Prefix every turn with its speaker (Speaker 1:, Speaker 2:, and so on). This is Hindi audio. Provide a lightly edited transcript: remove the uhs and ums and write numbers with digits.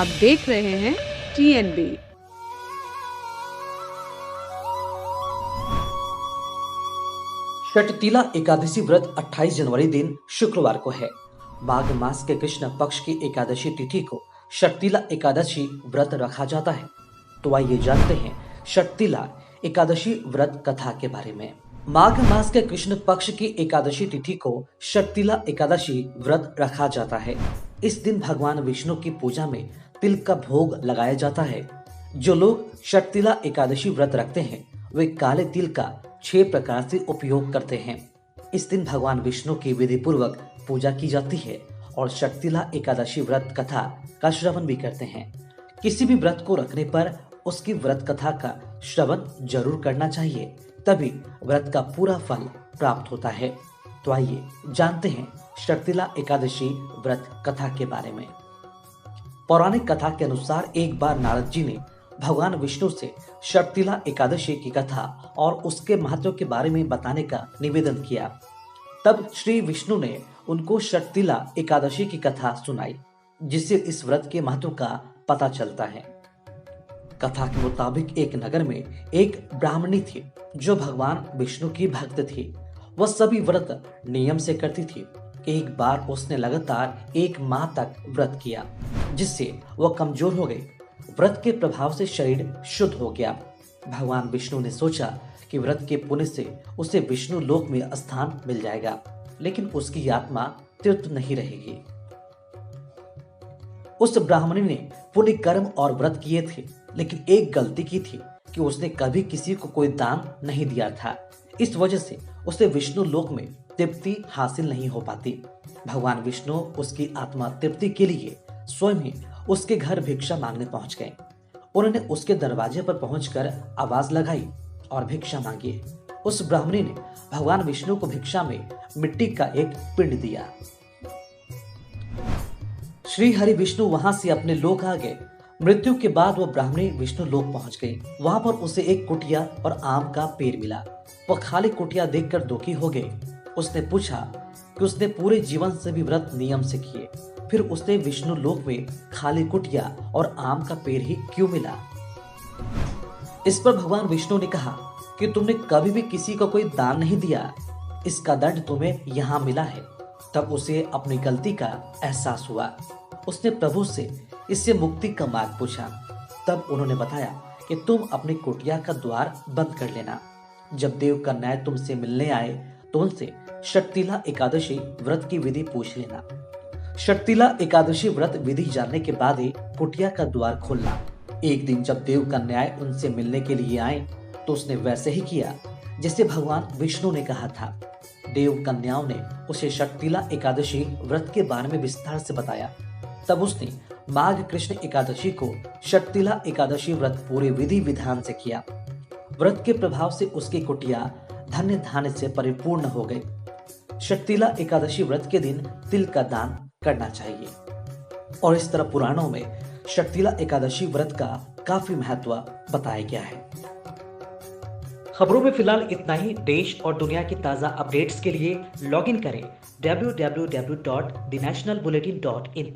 Speaker 1: आप देख रहे हैं TNB।
Speaker 2: षटतिला एकादशी व्रत 28 जनवरी दिन शुक्रवार को है। माघ मास के कृष्ण पक्ष की एकादशी तिथि को षटतिला एकादशी व्रत रखा जाता है। तो आइए जानते हैं षटतिला एकादशी व्रत कथा के बारे में। माघ मास के कृष्ण पक्ष की एकादशी तिथि को षटतिला एकादशी व्रत रखा जाता है। इस दिन भगवान विष्णु की पूजा में तिल का भोग लगाया जाता है। जो लोग षटतिला एकादशी व्रत रखते हैं वे काले तिल का 6 प्रकार से उपयोग करते हैं। इस दिन भगवान विष्णु की विधि पूर्वक पूजा की जाती है और षटतिला एकादशी व्रत कथा का श्रवण भी करते हैं। किसी भी व्रत को रखने पर उसकी व्रत कथा का श्रवण जरूर करना चाहिए, तभी व्रत का पूरा फल प्राप्त होता है। तो आइए जानते हैं षटतिला एकादशी व्रत कथा के बारे में। पौराणिक कथा के अनुसार एक बार नारद जी ने भगवान विष्णु से षटतिला एकादशी की कथा और उसके महत्व के बारे में बताने का निवेदन किया। तब श्री विष्णु ने उनको षटतिला एकादशी की कथा सुनाई, जिससे इस व्रत के महत्व का पता चलता है। कथा के मुताबिक एक नगर में एक ब्राह्मणी थी जो भगवान विष्णु की भक्त थी। वह सभी व्रत नियम से करती थी। एक बार उसने लगातार 1 माह तक व्रत किया, जिससे वह कमजोर हो गई। व्रत के प्रभाव से शरीर शुद्ध हो गया। भगवान विष्णु ने सोचा कि व्रत के पुण्य से उसे विष्णु लोक में स्थान मिल जाएगा, लेकिन उसकी आत्मा तृप्त नहीं रहेगी। उस ब्राह्मणी ने पुण्य कर्म और व्रत किए थे, लेकिन एक गलती की थी कि उसने कभी किसी को कोई दान नहीं दिया था। इस वजह से उसे विष्णु लोक में तृप्ति हासिल नहीं हो पाती। भगवान विष्णु उसकी आत्मा तृप्ति के लिए स्वयं ही उसके घर भिक्षा मांगने पहुंच गए। उन्होंने उसके दरवाजे पर पहुंचकर आवाज लगाई और भिक्षा मांगी। उस ब्राह्मणी ने भगवान विष्णु को भिक्षा में मिट्टी का एक पिंड दिया। श्री हरि विष्णु वहां से अपने लोक आ गए। मृत्यु के बाद वह ब्राह्मणी विष्णु लोक पहुंच गई। वहां पर उसे एक कुटिया और आम का पेड़ मिला। वह खाली कुटिया देखकर दुखी हो गई। उसने पूछा कि उसने पूरे जीवन से भी व्रत नियम से किए, फिर उसने विष्णु लोक में खाली कुटिया और आम का पेड़ ही क्यों मिला। इस पर भगवान विष्णु ने कहा कि तुमने कभी भी किसी को कोई दान नहीं दिया, इसका दंड तुम्हें यहाँ मिला है। तब उसे अपनी गलती का एहसास हुआ। उसने प्रभु से इससे मुक्ति का मार्ग पूछा। तब उन्होंने बताया कि तुम अपनी कुटिया का द्वार बंद कर लेना। जब देव कन्याएं तुमसे मिलने आए तो उनसे षटतिला एकादशी व्रत की विधि पूछ लेना। षटतिला एकादशी व्रत विधि जानने के बाद ही कुटिया का द्वार खोलना। एक दिन जब देव कन्याएं उनसे मिलने के लिए आए तो उसने वैसे ही किया जैसे भगवान विष्णु ने कहा था। देव कन्याओं ने उसे षटतिला एकादशी व्रत के बारे में विस्तार से बताया। तब उसने माघ कृष्ण एकादशी को षटतिला एकादशी व्रत पूरे विधि विधान से किया। व्रत के प्रभाव से उसकी कुटिया धन्य धान्य से परिपूर्ण हो गई। षटतिला एकादशी व्रत के दिन तिल का दान करना चाहिए। और इस तरह पुराणों में षटतिला एकादशी व्रत का काफी महत्व बताया गया है। खबरों में फिलहाल इतना ही। देश और दुनिया की ताजा अपडेट्स के लिए लॉगिन करें www.thenationalbulletin.in।